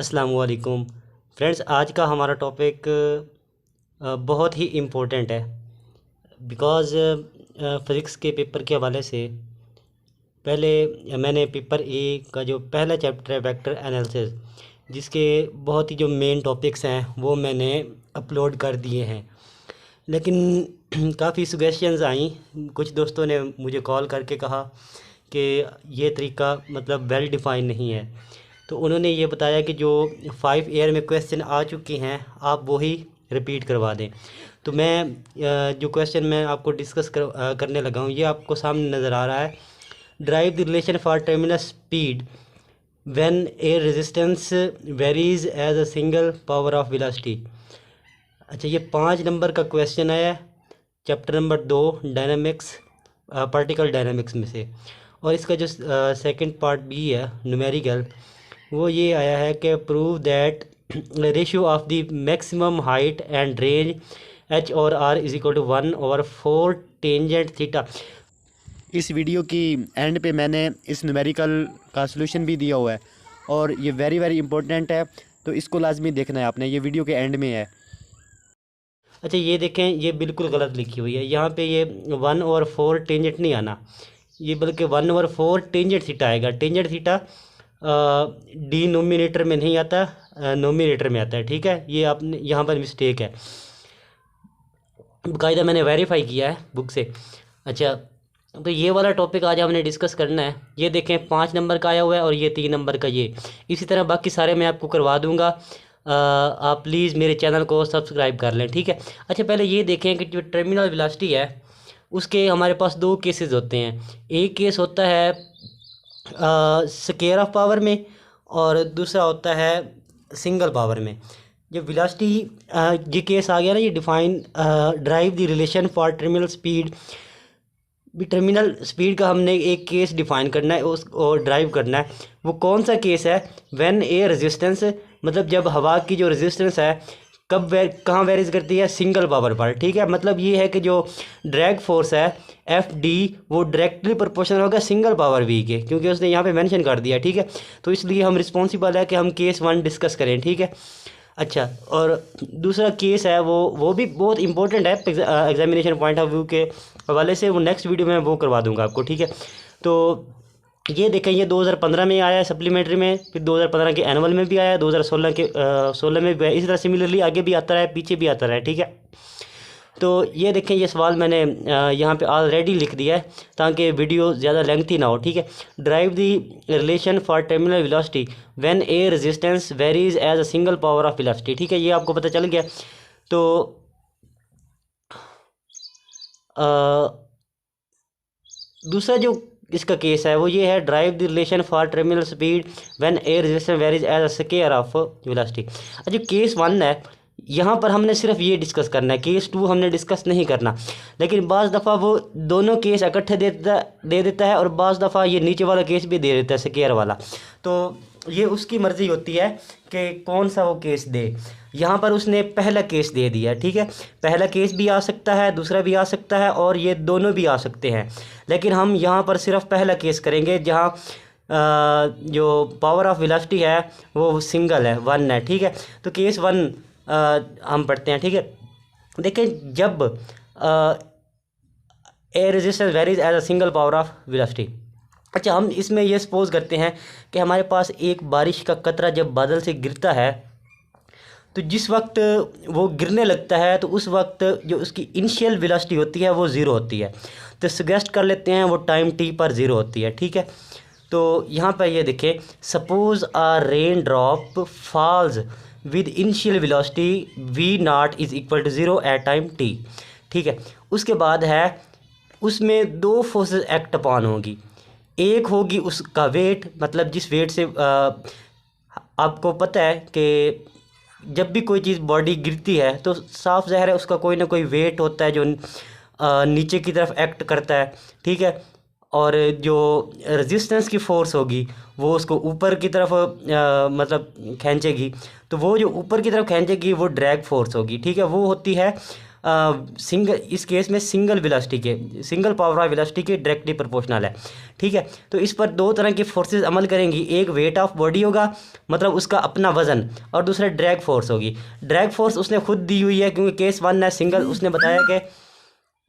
अस्सलाम वालेकुम फ्रेंड्स। आज का हमारा टॉपिक बहुत ही इम्पोर्टेंट है बिकॉज़ फ़िज़िक्स के पेपर के हवाले से पहले मैंने पेपर ए का जो पहला चैप्टर है वेक्टर एनालिसिस, जिसके बहुत ही जो मेन टॉपिक्स हैं वो मैंने अपलोड कर दिए हैं। लेकिन काफ़ी सुजेशंस आई। कुछ दोस्तों ने मुझे कॉल करके कहा कि ये तरीका मतलब वेल डिफ़ाइन नहीं है, तो उन्होंने ये बताया कि जो 5 ईयर में क्वेश्चन आ चुके हैं आप वही रिपीट करवा दें। तो मैं जो क्वेश्चन मैं आपको करने लगा हूँ ये आपको सामने नज़र आ रहा है। Derive the relation for terminal speed when a resistance varies as a single power of velocity. अच्छा, ये 5 नंबर का क्वेश्चन है chapter number 2 dynamics, particle dynamics में से। और इसका जो सेकंड पार्ट भी है न्यूमेरिकल, वो ये आया है कि prove that ratio of the maximum height and range H और R is equal to 1/4 tangent theta. इस वीडियो की एंड पे मैंने इस न्यूमेरिकल का सलूशन भी दिया हुआ है और ये वेरी वेरी इंपॉर्टेंट है, तो इसको लाजमी देखना है आपने। ये वीडियो के एंड में है। अच्छा, ये देखें, ये बिल्कुल गलत लिखी हुई है। यहाँ पे ये 1/4 टेंजेंट नहीं आना, ये बल्कि 1/4 टेंजेंट थीटा आएगा। टेंजेंट थीटा डिनोमिनेटर में नहीं आता, नोमिनेटर में आता है। ठीक है, ये आपने यहाँ पर मिस्टेक है, बाकायदा मैंने वेरीफाई किया है बुक से। अच्छा, तो ये वाला टॉपिक आज हमने डिस्कस करना है। ये देखें 5 नंबर का आया हुआ है और ये 3 नंबर का। ये इसी तरह बाकी सारे मैं आपको करवा दूंगा। आप प्लीज़ मेरे चैनल को सब्सक्राइब कर लें, ठीक है। अच्छा, पहले ये देखें कि जो टर्मिनल वेलोसिटी है उसके हमारे पास 2 केसेस होते हैं। एक केस होता है स्केयर ऑफ पावर में और दूसरा होता है सिंगल पावर में। जब वेलोसिटी ये केस आ गया ना, ये define drive the relation for terminal speed. भी टर्मिनल स्पीड का हमने एक केस डिफाइन करना है, उस और ड्राइव करना है। वो कौन सा केस है? व्हेन ए रेजिस्टेंस, मतलब जब हवा की जो रेजिस्टेंस है कहाँ वेरीज करती है? सिंगल पावर पर। ठीक है, मतलब ये है कि जो ड्रैग फोर्स है एफ डी वो डायरेक्टली प्रोपोर्शनल होगा सिंगल पावर वी के, क्योंकि उसने यहाँ पे मेंशन कर दिया। ठीक है, तो इसलिए हम रिस्पॉन्सिबल है कि हम केस 1 डिस्कस करें। ठीक है। अच्छा, और दूसरा केस है वो भी बहुत इंपॉर्टेंट है एग्जामिनेशन पॉइंट ऑफ व्यू के हवाले से। वो नेक्स्ट वीडियो में वो करवा दूंगा आपको। ठीक है, तो ये देखें, ये 2015 में आया है सप्लीमेंट्री में, फिर 2015 के एनुअल में भी आया है, 2016 के 16 में भी आया। इसी तरह सिमिलरली आगे भी आता रहा है, पीछे भी आता रहा है। ठीक है, तो ये देखें, ये सवाल मैंने यहाँ पे ऑलरेडी लिख दिया है ताकि वीडियो ज़्यादा लेंथी ना हो। ठीक है। Derive the relation for terminal velocity when a resistance varies as a single power of velocity. ठीक है, ये आपको पता चल गया। तो दूसरा जो इसका केस है वो ये है, derive the relation for terminal speed when a resistance varies as a square of velocity. जो केस 1 है यहाँ पर हमने सिर्फ ये डिस्कस करना है, केस 2 हमने डिस्कस नहीं करना। लेकिन बाज़ दफ़ा वो दोनों केस इकट्ठे दे देता है और बाज़ दफ़ा ये नीचे वाला केस भी दे देता है, स्केयर वाला। तो ये उसकी मर्ज़ी होती है कि कौन सा वो केस दे। यहाँ पर उसने पहला केस दे दिया। ठीक है, पहला केस भी आ सकता है, दूसरा भी आ सकता है और ये दोनों भी आ सकते हैं। लेकिन हम यहाँ पर सिर्फ पहला केस करेंगे जहाँ जो पावर ऑफ वेलोसिटी है वो सिंगल है, 1 है। ठीक है, तो केस 1 हम पढ़ते हैं। ठीक है, देखें, जब a resistance varies as a single power of velocity. अच्छा, हम इसमें ये सपोज करते हैं कि हमारे पास एक बारिश का कतरा जब बादल से गिरता है, तो जिस वक्त वो गिरने लगता है तो उस वक्त जो उसकी इनिशियल वेलोसिटी होती है वो 0 होती है। तो सजेस्ट कर लेते हैं वो टाइम टी पर 0 होती है। ठीक है, तो यहाँ पर ये देखें, suppose a rain drop falls with initial velocity v0 is equal to 0 at time t। ठीक है, उसके बाद है उसमें 2 फोर्सेस एक्ट अपॉन होगी। एक होगी उसका वेट, मतलब जिस वेट से आपको पता है कि जब भी कोई चीज़ बॉडी गिरती है तो साफ ज़ाहिर है उसका कोई ना कोई वेट होता है जो नीचे की तरफ एक्ट करता है। ठीक है, और जो रेजिस्टेंस की फ़ोर्स होगी वो उसको ऊपर की तरफ मतलब खींचेगी। तो वो जो ऊपर की तरफ खींचेगी वो ड्रैग फोर्स होगी। ठीक है, वो होती है सिंगल, इस केस में सिंगल वेलोसिटी के, सिंगल पावर ऑफ वेलोसिटी के डायरेक्टली प्रोपोर्शनल है। ठीक है, तो इस पर दो तरह की फोर्सेस अमल करेंगी, एक वेट ऑफ बॉडी होगा मतलब उसका अपना वजन, और दूसरा ड्रैग फोर्स होगी। ड्रैग फोर्स उसने खुद दी हुई है क्योंकि केस 1 है सिंगल,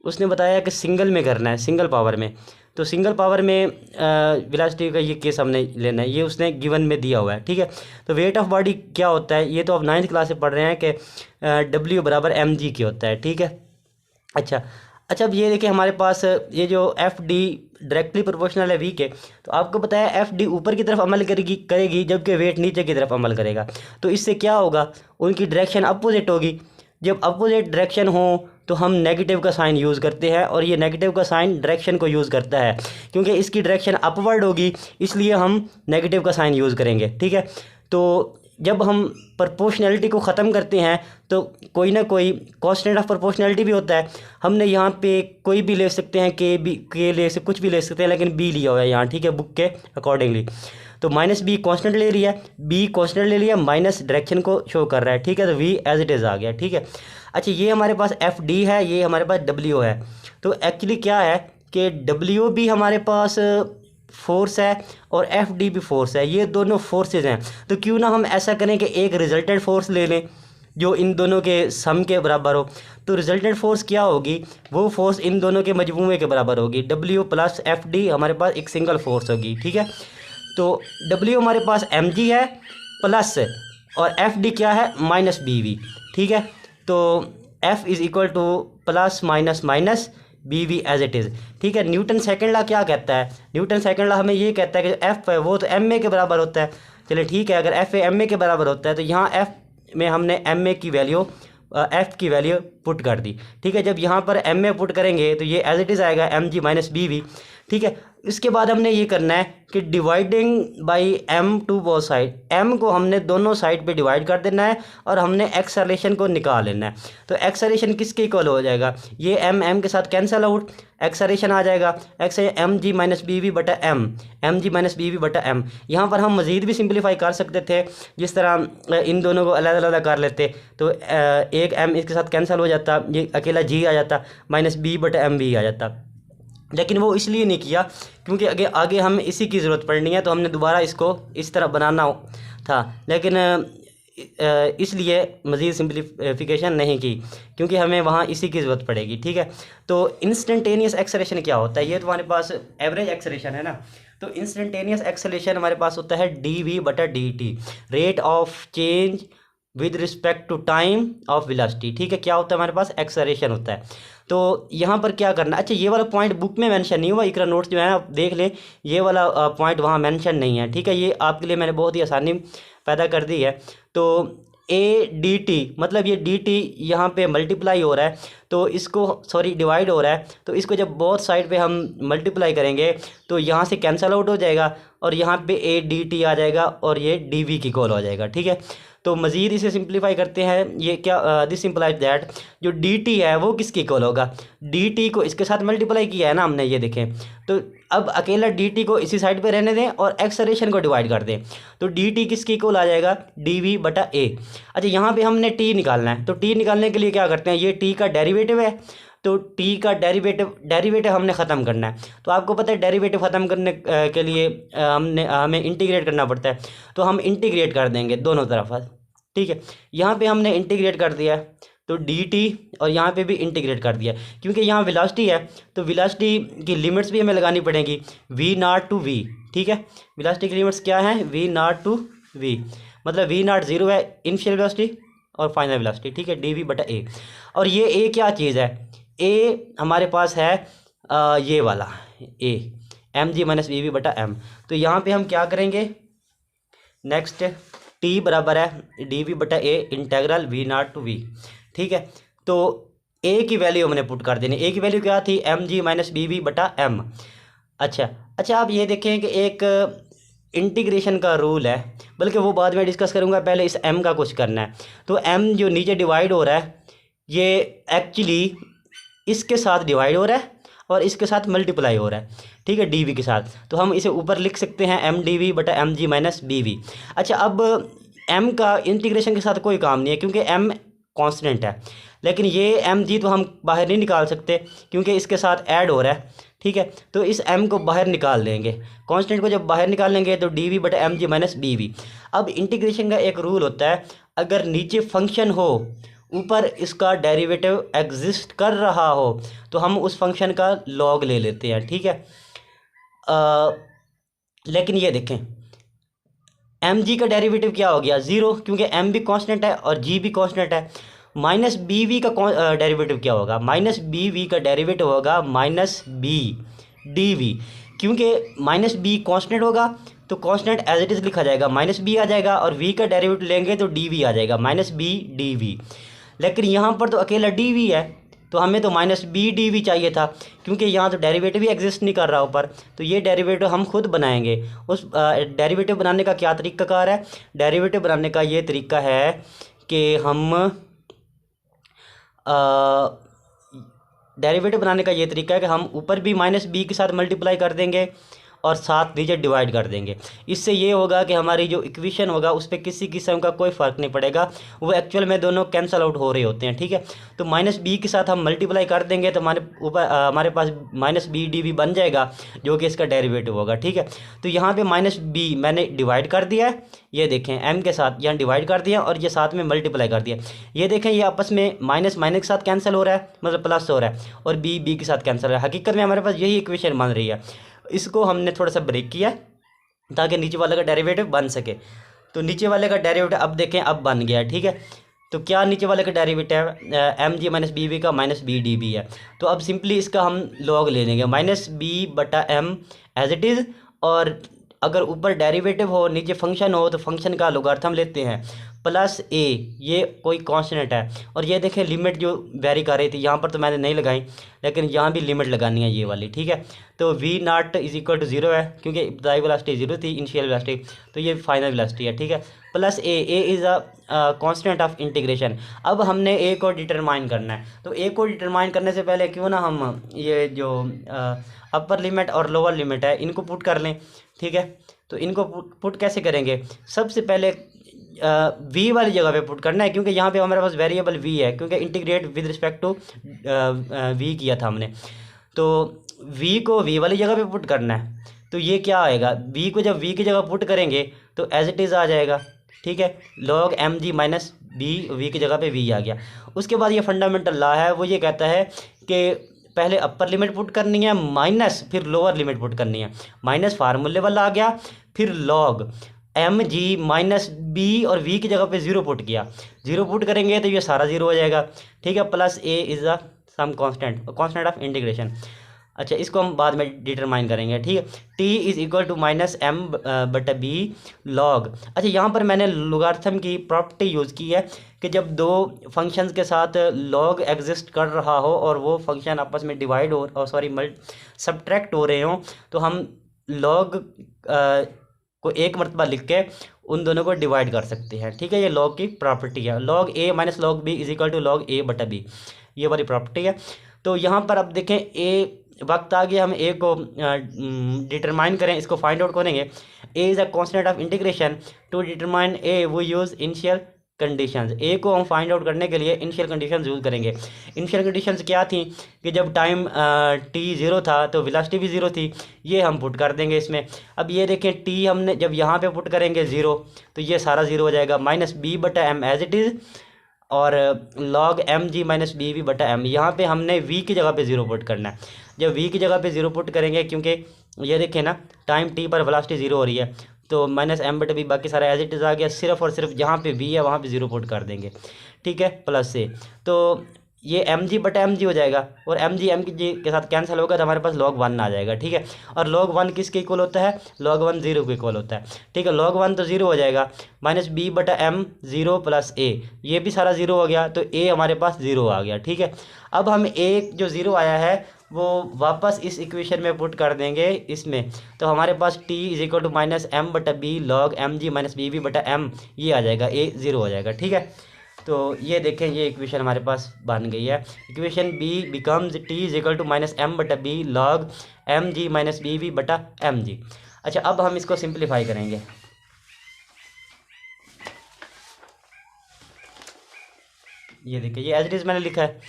उसने बताया कि सिंगल में करना है, सिंगल पावर में। तो सिंगल पावर में वेलोसिटी का ये केस हमने लेना है, ये उसने गिवन में दिया हुआ है। ठीक है, तो वेट ऑफ बॉडी क्या होता है, ये तो आप 9th क्लास से पढ़ रहे हैं कि W बराबर mg के होता है। ठीक है, अच्छा, अब ये देखिए हमारे पास ये जो FD डायरेक्टली प्रोपोर्शनल है V के, तो आपको पता है FD ऊपर की तरफ अमल करेगी जबकि वेट नीचे की तरफ अमल करेगा। तो इससे क्या होगा, उनकी डायरेक्शन अपोजिट होगी। जब अपोजिट डायरेक्शन हो तो हम नेगेटिव का साइन यूज़ करते हैं, और ये नेगेटिव का साइन डायरेक्शन को यूज़ करता है क्योंकि इसकी डायरेक्शन अपवर्ड होगी, इसलिए हम नेगेटिव का साइन यूज़ करेंगे। ठीक है, तो जब हम प्रोपोर्शनैलिटी को ख़त्म करते हैं तो कोई ना कोई कांस्टेंट ऑफ प्रोपोर्शनैलिटी भी होता है। हमने यहाँ पे कोई भी ले सकते हैं, के ले से कुछ भी ले सकते हैं, लेकिन बी लिया हुआ है यहाँ। ठीक है, बुक के अकॉर्डिंगली, तो -b कांस्टेंट ले लिया, b कांस्टेंट ले लिया, माइनस डायरेक्शन को शो कर रहा है। ठीक है, तो v एज इट इज़ आ गया। ठीक है, अच्छा, ये हमारे पास FD है, ये हमारे पास W है। तो एक्चुअली क्या है कि W भी हमारे पास फोर्स है और FD भी फोर्स है, ये दोनों फोर्सेज हैं। तो क्यों ना हम ऐसा करें कि एक रिजल्टेंट फोर्स ले लें जो इन दोनों के सम के बराबर हो। तो रिजल्टेंट फोर्स क्या होगी, वो फोर्स इन दोनों के मजमूए के बराबर होगी। W प्लस FD हमारे पास एक सिंगल फोर्स होगी। ठीक है, तो W हमारे पास mg है प्लस, और FD क्या है -bv। ठीक है, तो F is equal to plus minus minus bv as it is. ठीक है, न्यूटन सेकंड लॉ क्या कहता है, न्यूटन सेकंड लॉ हमें ये कहता है कि F है वो तो ma के बराबर होता है। चलिए ठीक है, अगर F ma के बराबर होता है तो यहाँ F में हमने ma की वैल्यू, F की वैल्यू पुट कर दी। ठीक है, जब यहाँ पर ma पुट करेंगे तो ये एज इट इज़ आएगा mg माइनस bv। ठीक है, इसके बाद हमने ये करना है कि dividing by m to both side, m को हमने दोनों साइड पे डिवाइड कर देना है और हमने एक्सेलरेशन को निकाल लेना है। तो एक्सेलरेशन किसके इक्वल हो जाएगा, ये m के साथ कैंसिल आउट, एक्सेलरेशन आ जाएगा mg माइनस bv बटा mg माइनस bv बटा m। यहाँ पर हम मज़ीद भी सिंप्लीफाई कर सकते थे, जिस तरह इन दोनों को अलग अलग कर लेते तो एक m इसके साथ कैंसिल हो जाता, ये अकेला g आ जाता, माइनस b बटा m भी आ जाता। लेकिन वो इसलिए नहीं किया क्योंकि आगे हमें इसी की ज़रूरत पड़नी है, तो हमने दोबारा इसको इस तरह बनाना था, लेकिन इसलिए मज़ीद सिंप्लीफिकेशन नहीं की क्योंकि हमें वहाँ इसी की ज़रूरत पड़ेगी। ठीक है, तो इंस्टेंटेनियस एक्सेलरेशन क्या होता है, ये तो हमारे पास एवरेज एक्सेलरेशन है ना। तो इंस्टेंटेनियस एक्सेलरेशन हमारे पास होता है dv बटा dt, rate of change with respect to time of velocity. ठीक है, क्या होता है हमारे पास, एक्सेलरेशन होता है। तो यहाँ पर क्या करना, अच्छा ये वाला पॉइंट बुक में मेंशन नहीं हुआ, इकरा नोट्स जो है आप देख लें, ये वाला पॉइंट वहाँ मेंशन नहीं है। ठीक है, ये आपके लिए मैंने बहुत ही आसानी पैदा कर दी है। तो ADT मतलब ये DT यहाँ पे मल्टीप्लाई हो रहा है, तो इसको डिवाइड हो रहा है, तो इसको जब बहुत साइड पे हम मल्टीप्लाई करेंगे तो यहाँ से कैंसिल आउट हो जाएगा और यहाँ पे ADT आ जाएगा और ये DV की कॉल हो जाएगा। ठीक है, तो मज़ीद इसे सिंप्लीफाई करते हैं, ये क्या दिस सिंप्लाइज दैट जो dt है वो किसकी इक्वल होगा, dt को इसके साथ मल्टीप्लाई किया है ना हमने, ये देखें। तो अब अकेला dt को इसी साइड पे रहने दें और एक्सेलरेशन को डिवाइड कर दें, तो dt किसकी इक्वल आ जाएगा, dv बटा a। अच्छा, यहाँ पे हमने t निकालना है, तो t निकालने के लिए क्या करते हैं, ये t का डेरिवेटिव है, तो t का डेरिवेटिव हमने ख़त्म करना है। तो आपको पता है डेरिवेटिव ख़त्म करने के लिए हमें इंटीग्रेट करना पड़ता है, तो हम इंटीग्रेट कर देंगे दोनों तरफ। ठीक है, यहाँ पे हमने इंटीग्रेट कर दिया, तो dt और यहाँ पे भी इंटीग्रेट कर दिया, क्योंकि यहाँ वेलोसिटी है तो वेलोसिटी की लिमिट्स भी हमें लगानी पड़ेगी, v0 टू v। ठीक है, वेलोसिटी की लिमिट्स क्या है, v0 टू v, मतलब v0 0 है इनिशियल वेलोसिटी और फाइनल वेलोसिटी। ठीक है, dv बटा a, और ये a क्या चीज़ है, a हमारे पास है ये वाला a, mg माइनस bv बटा m। तो यहाँ पे हम क्या करेंगे, नेक्स्ट t बराबर है dv बटा a integral v0 to v। ठीक है, तो a की वैल्यू हमने पुट कर देनी, a की वैल्यू क्या थी, mg माइनस bv बटा m। अच्छा, आप ये देखें कि एक इंटीग्रेशन का रूल है, बल्कि वो बाद में डिस्कस करूँगा, पहले इस m का कुछ करना है। तो m जो नीचे डिवाइड हो रहा है ये एक्चुअली इसके साथ डिवाइड हो रहा है और इसके साथ मल्टीप्लाई हो रहा है। ठीक है, dv के साथ, तो हम इसे ऊपर लिख सकते हैं mdv बटा mg माइनस bv। अच्छा, अब m का इंटीग्रेशन के साथ कोई काम नहीं है क्योंकि m कांस्टेंट है, लेकिन ये एम जी तो हम बाहर नहीं निकाल सकते क्योंकि इसके साथ ऐड हो रहा है, ठीक है। तो इस m को बाहर निकाल देंगे, कांस्टेंट को जब बाहर निकाल लेंगे तो डी वी बटा M G minus B v. अब इंटीग्रेशन का एक रूल होता है, अगर नीचे फंक्शन हो ऊपर इसका डेरिवेटिव एग्जिस्ट कर रहा हो तो हम उस फंक्शन का लॉग ले लेते हैं, ठीक है। लेकिन ये देखें एम जी का डेरिवेटिव क्या हो गया, ज़ीरो, क्योंकि एम भी कांस्टेंट है और जी भी कांस्टेंट है। माइनस बी वी का डेरिवेटिव क्या होगा, माइनस बी वी का डेरिवेटिव होगा माइनस बी डी वी, क्योंकि माइनस बी कांस्टेंट होगा तो कांस्टेंट एज इट इज़ लिखा जाएगा, माइनस बी आ जाएगा, और वी का डेरिवेटिव लेंगे तो डी वी आ जाएगा, माइनस बी डी वी। लेकिन यहाँ पर तो अकेला डी वी है, तो हमें तो माइनस बी डी वी चाहिए था, क्योंकि यहाँ तो डेरिवेटिव भी एग्जिस्ट नहीं कर रहा ऊपर। तो ये डेरिवेटिव हम खुद बनाएंगे। उस डेरिवेटिव बनाने का क्या तरीकाकार है, डेरिवेटिव बनाने का ये तरीका है कि हम डेरिवेटिव बनाने का ये तरीका है कि हम ऊपर भी माइनस बी के साथ मल्टीप्लाई कर देंगे और साथ नीचे डिवाइड कर देंगे। इससे ये होगा कि हमारी जो इक्वेशन होगा उस पर किसी किस्म का कोई फ़र्क नहीं पड़ेगा, वो एक्चुअल में दोनों कैंसल आउट हो रहे होते हैं, ठीक है। तो माइनस बी के साथ हम मल्टीप्लाई कर देंगे तो हमारे ऊपर हमारे पास माइनस बी डी वी बन जाएगा, जो कि इसका डेरिवेटिव होगा, ठीक है। तो यहाँ पे माइनस बी मैंने डिवाइड कर दिया है, ये देखें एम के साथ यहाँ डिवाइड कर दिया और ये साथ में मल्टीप्लाई कर दिया। ये देखें ये आपस में माइनस माइनस के साथ कैंसिल हो रहा है, मतलब प्लस हो रहा है, और बी बी के साथ कैंसिल हो रहा है। हकीकत में हमारे पास यही इक्वेशन बन रही है। इसको हमने थोड़ा सा ब्रेक किया ताकि नीचे वाले का डेरिवेटिव बन सके। तो नीचे वाले का डेरिवेटिव अब देखें अब बन गया, ठीक है। तो क्या नीचे वाले का डेरिवेटिव एम जी माइनस बी वी का माइनस बी डी बी है। तो अब सिंपली इसका हम लॉग ले लेंगे, माइनस बी बटा एम एज इट इज़, और अगर ऊपर डेरिवेटिव हो नीचे फंक्शन हो तो फंक्शन का लोगारिथम लेते हैं, प्लस ए, ये कोई कांस्टेंट है। और ये देखें लिमिट जो वेरी कर रही थी, यहाँ पर तो मैंने नहीं लगाई, लेकिन यहाँ भी लिमिट लगानी है ये वाली, ठीक है। तो v nought is equal to zero है, क्योंकि इब्तदाई वेलोसिटी ज़ीरो थी, इनिशियल वेलोसिटी, तो ये फाइनल वेलोसिटी है, ठीक है। Plus a is a constant of integration. अब हमने ए को डिटरमाइन करना है, तो ए को डिटरमाइन करने से पहले क्यों ना हम ये जो अपर लिमिट और लोअर लिमिट है इनको पुट कर लें, ठीक है। तो इनको पुट कैसे करेंगे, सबसे पहले वी वाली जगह पे पुट करना है, क्योंकि यहाँ पे हमारे पास वेरिएबल वी है, क्योंकि integrate with respect to v किया था हमने। तो वी को वी वाली जगह पे पुट करना है, तो ये क्या आएगा, वी को जब वी की जगह पुट करेंगे तो एज इट इज़ आ जाएगा, ठीक है। Log M G minus B, v की जगह पे वी आ गया। उसके बाद ये फंडामेंटल लॉ है, वो ये कहता है कि पहले अपर लिमिट पुट करनी है माइनस फिर लोअर लिमिट पुट करनी है। माइनस फार्मूले वाला आ गया, फिर log M G minus b और वी की जगह पे ज़ीरो पुट किया, ज़ीरो पुट करेंगे तो ये सारा ज़ीरो हो जाएगा, ठीक है। Plus a is a some constant of integration. अच्छा, इसको हम बाद में डिटरमाइन करेंगे, ठीक है। T is equal to minus M बटा बी लॉग। अच्छा, यहाँ पर मैंने लोगारिथम की प्रॉपर्टी यूज़ की है कि जब दो फंक्शंस के साथ लॉग एग्जिस्ट कर रहा हो और वो फंक्शन आपस में डिवाइड हो और सब्ट्रैक्ट हो रहे हों, तो हम लॉग को एक मरतबा लिख के उन दोनों को डिवाइड कर सकते हैं, ठीक है। ये लॉग की प्रॉपर्टी है, log A minus log B is equal to log A बटा बी, ये वाली प्रॉपर्टी है। तो यहाँ पर अब देखें ए वक्त आ गया हम ए को डिटरमाइन करें, इसको फाइंड आउट करेंगे। A is a constant of integration, to determine A वो यूज़ इनिशियल कंडीशंस। ए को हम फाइंड आउट करने के लिए इनिशियल कंडीशंस यूज़ करेंगे। इनिशियल कंडीशंस क्या थी कि जब टाइम टी ज़ीरो था तो वेलोसिटी भी ज़ीरो थी, ये हम पुट कर देंगे इसमें। अब ये देखें टी हमने जब यहाँ पे पुट करेंगे ज़ीरो तो ये सारा ज़ीरो हो जाएगा, माइनस बी बटा एम एज इट इज़, और log M G minus B we बटा एम। यहाँ पे हमने वी की जगह पे ज़ीरो पुट करना है। जब वी की जगह पे ज़ीरो पुट करेंगे, क्योंकि ये देखें ना टाइम टी पर वेलोसिटी ज़ीरो हो रही है, तो माइनस एम बटा बी, बाकी सारा एज इट इज़ आ गया, सिर्फ और सिर्फ जहाँ पे वी है वहाँ पे ज़ीरो पुट कर देंगे, ठीक है, प्लस से। तो ये एम जी बटा एम जी हो जाएगा, और एम जी के साथ कैंसिल होगा तो हमारे पास log 1 आ जाएगा, ठीक है। और log 1 किसके इक्वल होता है, log 1 ज़ीरो के इक्वल होता है, ठीक है। log 1 तो ज़ीरो हो जाएगा, माइनस बी बटा एम ज़ीरो प्लस ए, ये भी सारा ज़ीरो हो गया, तो ए हमारे पास ज़ीरो आ गया, ठीक है। अब हम ए जो ज़ीरो आया है वो वापस इस इक्वेशन में पुट कर देंगे इसमें, तो हमारे पास T is equal to minus M बटा B log M G minus B we बटा एम, ये आ जाएगा, ए ज़ीरो हो जाएगा, ठीक है। तो ये देखें ये इक्वेशन हमारे पास बन गई है। Equation B becomes T is equal to minus M बटा B log M G minus B we बटा एम जी। अच्छा, अब हम इसको सिंप्लीफाई करेंगे। ये देखिए ये एज इट इज़ मैंने लिखा है।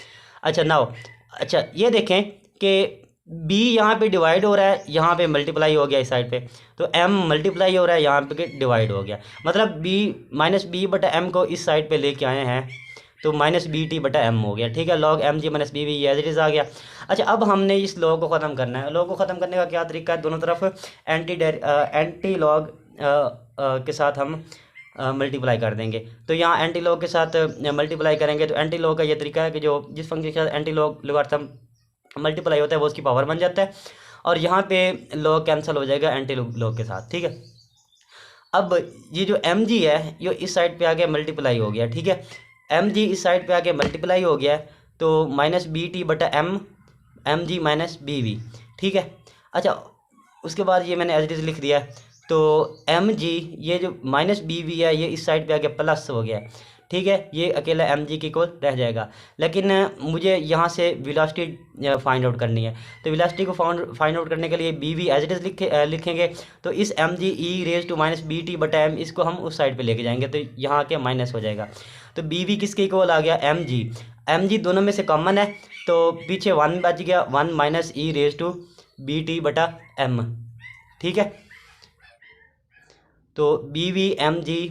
अच्छा नाउ, अच्छा ये देखें कि बी यहाँ पे डिवाइड हो रहा है, यहाँ पे मल्टीप्लाई हो गया इस साइड पे, तो एम मल्टीप्लाई हो रहा है यहाँ पे डिवाइड हो गया, मतलब बी माइनस बी बटा एम को इस साइड पे लेके आए हैं, तो माइनस बी टी बटा एम हो गया। ठीक है, log M G minus B v ये एज इट इज़ आ गया। अच्छा अब हमने इस लॉग को ख़त्म करना है। लॉग को ख़त्म करने का क्या तरीका है, दोनों तरफ एंटी लॉग के साथ हम मल्टीप्लाई कर देंगे। तो यहाँ एंटी लॉग के साथ मल्टीप्लाई करेंगे, तो एंटी लॉग का ये तरीका है कि जो जिस फंक्शन के साथ एंटी लॉग लोगारिथम मल्टीप्लाई होता है वो उसकी पावर बन जाता है, और यहाँ पे लॉग कैंसिल हो जाएगा एंटी लॉग के साथ। ठीक है, अब ये जो एम जी है ये इस साइड पे आके मल्टीप्लाई हो गया। ठीक है, एम जी इस साइड पे आके मल्टीप्लाई हो गया, तो माइनस बी टी बटा एम, एम जी माइनस बी वी। ठीक है, अच्छा उसके बाद ये मैंने एज इट इज़ लिख दिया है, तो एम जी ये जो माइनस बी वी है ये इस साइड पे आके प्लस हो गया। ठीक है, ये अकेला एम जी की को रह जाएगा, लेकिन मुझे यहाँ से वेलोसिटी फाइंड आउट करनी है। तो वेलोसिटी को फाइंड आउट करने के लिए b v as it is लिखेंगे, तो इस m g e raise to minus b t बटा एम इसको हम उस साइड पे लेके जाएंगे, तो यहाँ के माइनस हो जाएगा। तो बी वी किसके इक्वल आ गया, एम जी। एम जी दोनों में से कॉमन है, तो पीछे वन बच गया, one minus e raise to b t बटा एम। ठीक है, तो b v m g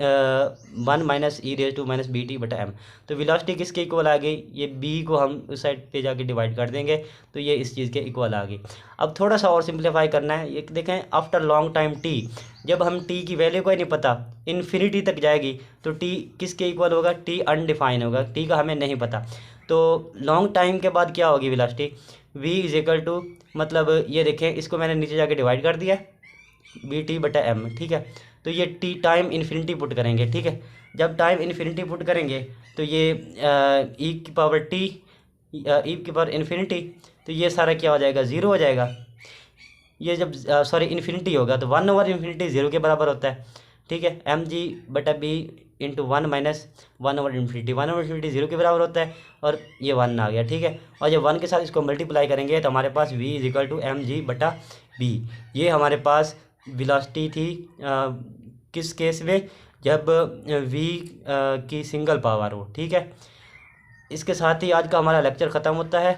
one minus e raise to minus b t बटा एम। तो वेलोसिटी किसके इक्वल आ गई, ये बी को हम उस साइड पे जाके डिवाइड कर देंगे, तो ये इस चीज़ के इक्वल आ गई। अब थोड़ा सा और सिंप्लीफाई करना है, ये देखें आफ्टर लॉन्ग टाइम टी, जब हम टी की वैल्यू को ही नहीं पता, इन्फिनिटी तक जाएगी, तो टी किसके इक्वल होगा, टी अनडिफाइन होगा, टी का हमें नहीं पता। तो लॉन्ग टाइम के बाद क्या होगी velocity, v is equal to, मतलब ये देखें इसको मैंने नीचे जाके डिवाइड कर दिया बी टी बटा एम। ठीक है, तो ये टी टाइम इन्फिनिटी पुट करेंगे। ठीक है, जब टाइम इन्फिनिटी पुट करेंगे तो ये ई की पावर टी, ई की पावर इन्फिनिटी, तो ये सारा क्या हो जाएगा, ज़ीरो हो जाएगा। ये जब सॉरी इन्फिनिटी होगा तो वन ओवर इन्फिनिटी ज़ीरो के बराबर होता है। ठीक है, एम जी बटा b into one minus one over infinity, one over infinity zero के बराबर होता है, और ये वन आ गया। ठीक है, और जब वन के साथ इसको मल्टीप्लाई करेंगे तो हमारे पास V is equal to M जी बटा बी। ये हमारे पास वेलोसिटी थी किस केस में, जब वी की सिंगल पावर हो। ठीक है, इसके साथ ही आज का हमारा लेक्चर ख़त्म होता है।